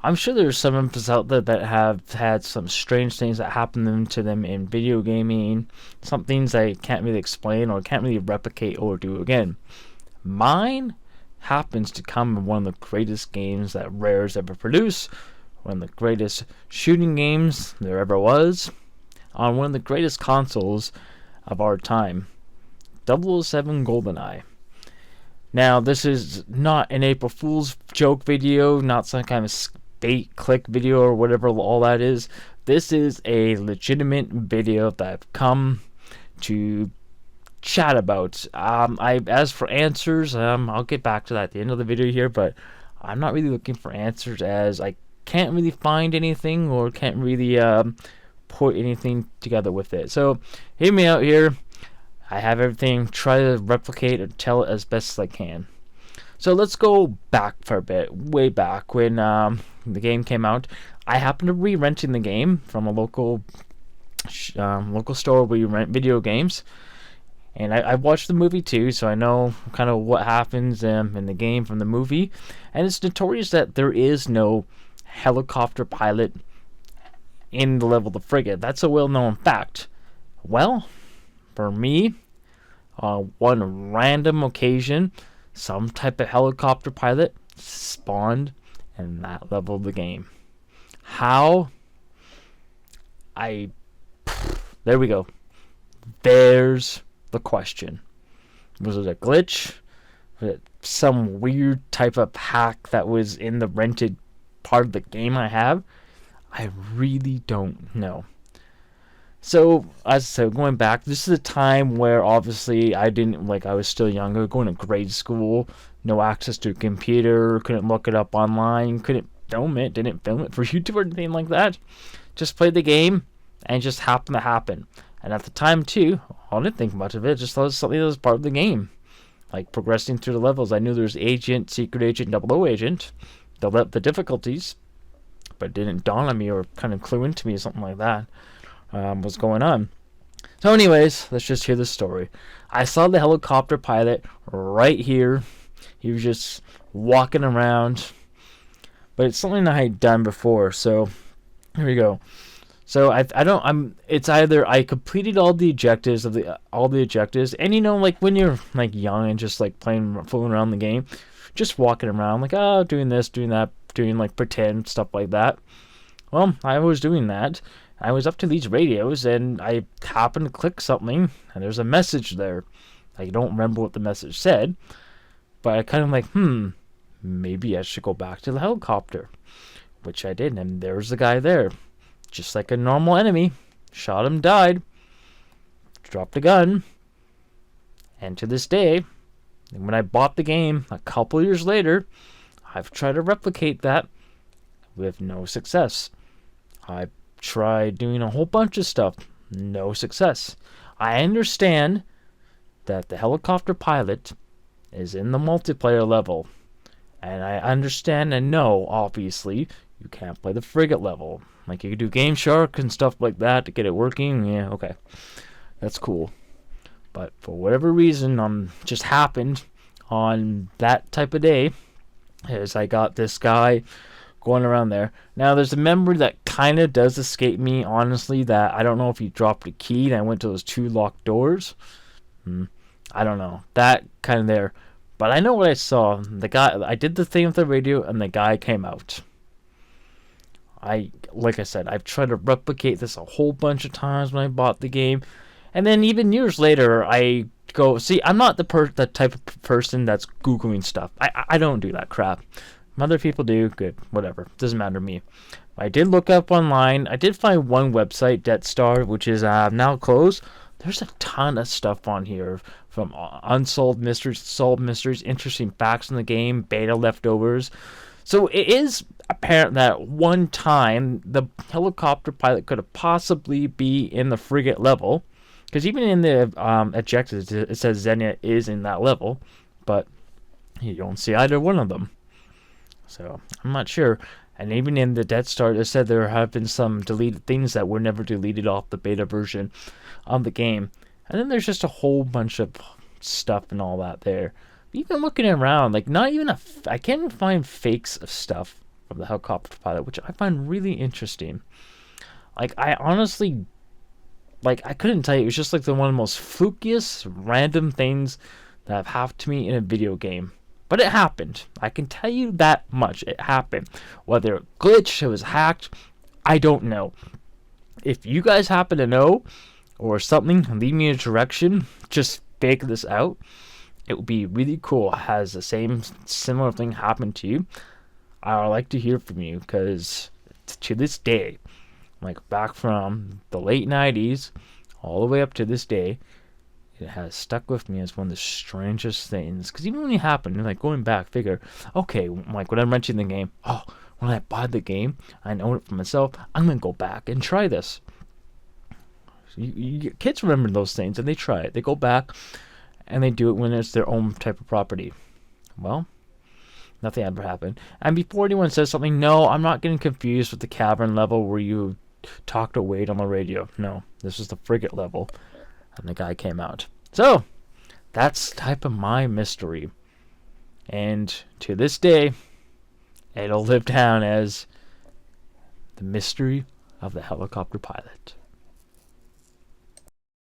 I'm sure there's some of us out there that have had some strange things that happen to them in video gaming, some things I can't really explain or can't really replicate or do again. Mine happens to come in one of the greatest games that Rare's ever produced, one of the greatest shooting games there ever was, on one of the greatest consoles of our time, 007 GoldenEye. Now, this is not an April Fool's joke video, not some kind of bait click video or whatever all that is. This is a legitimate video that I've come to chat about. As for answers, I'll get back to that at the end of the video here, but I'm not really looking for answers as I can't really find anything or can't really put anything together with it. So, hear me out here. I have everything, try to replicate or tell it as best as I can. So let's go back for a bit, way back when the game came out. I happened to be renting the game from a local store where you rent video games. And I watched the movie too, so I know kind of what happens in the game from the movie. And it's notorious that there is no helicopter pilot in the level of the frigate. That's a well-known fact. Well, for me, on one random occasion, some type of helicopter pilot spawned in that level of the game. How? There we go. There's the question. Was it a glitch? Was it some weird type of hack that was in the rented part of the game I have? I really don't know. So, as I said, going back, this is a time where obviously I was still younger, going to grade school, no access to a computer, couldn't look it up online, couldn't film it, didn't film it for YouTube or anything like that. Just played the game, and it just happened to happen. And at the time, too, I didn't think much of it, just thought it was something that was part of the game. Like progressing through the levels, I knew there was Agent, Secret Agent, 00 Agent, the difficulties, but it didn't dawn on me or kind of clue into me or something like that. What's going on. So anyways, let's just hear the story. I saw the helicopter pilot right here. He was just walking around. But it's something that I had done before, so here we go. So it's either I completed all the objectives, and like when you're like young and just like fooling around the game, just walking around like, oh, doing this, doing that, doing like pretend stuff like that. Well, I was doing that. I was up to these radios, and I happened to click something, and there's a message there. I don't remember what the message said, but I kind of like, maybe I should go back to the helicopter, which I did, and there's the guy there, just like a normal enemy. Shot him, died, dropped a gun, and to this day, when I bought the game a couple years later, I've tried to replicate that with no success. I tried doing a whole bunch of stuff. No success. I understand that the helicopter pilot is in the multiplayer level. And I understand and know, obviously, you can't play the frigate level. Like, you can do Game Shark and stuff like that to get it working. Yeah, okay. That's cool. But for whatever reason, just happened on that type of day, is I got this guy going around there. Now, there's a memory that kind of does escape me, honestly, that I don't know if he dropped a key and I went to those two locked doors. I don't know. That kind of there. But I know what I saw. The guy, I did the thing with the radio, and the guy came out. Like I said, I've tried to replicate this a whole bunch of times when I bought the game. And then even years later, I go, see, I'm not the type of person that's Googling stuff. I don't do that crap. Other people do, good, whatever, doesn't matter to me. I did look up online. I did find one website, Deathstar, which is now closed. There's a ton of stuff on here, from unsolved mysteries, solved mysteries, interesting facts in the game, beta leftovers. So it is apparent that one time the helicopter pilot could have possibly be in the frigate level, because even in the objectives it says Xenia is in that level, but you don't see either one of them. So I'm not sure. And even in the Death Star, it said there have been some deleted things that were never deleted off the beta version of the game. And then there's just a whole bunch of stuff and all that there. Even looking around, like not even I can't even find fakes of stuff of the helicopter pilot, which I find really interesting. Like, I honestly, like, I couldn't tell you. It was just like the one of the most flukiest, random things that have happened to me in a video game. But it happened. I can tell you that much. It happened. Whether it glitched, it was hacked, I don't know. If you guys happen to know or something, lead me in a direction, just figure this out. It would be really cool. Has the same similar thing happened to you? I would like to hear from you, because to this day, like back from the late 90s all the way up to this day, it has stuck with me as one of the strangest things. Because even when it happened, like going back, figure, okay, like when I'm renting the game, oh, when I buy the game, I own it for myself, I'm going to go back and try this. Kids remember those things, and they try it. They go back, and they do it when it's their own type of property. Well, nothing ever happened. And before anyone says something, no, I'm not getting confused with the cavern level where you talk to Wade on the radio. No, this is the frigate level, and the guy came out. So, that's type of my mystery. And to this day, it'll live down as the mystery of the helicopter pilot.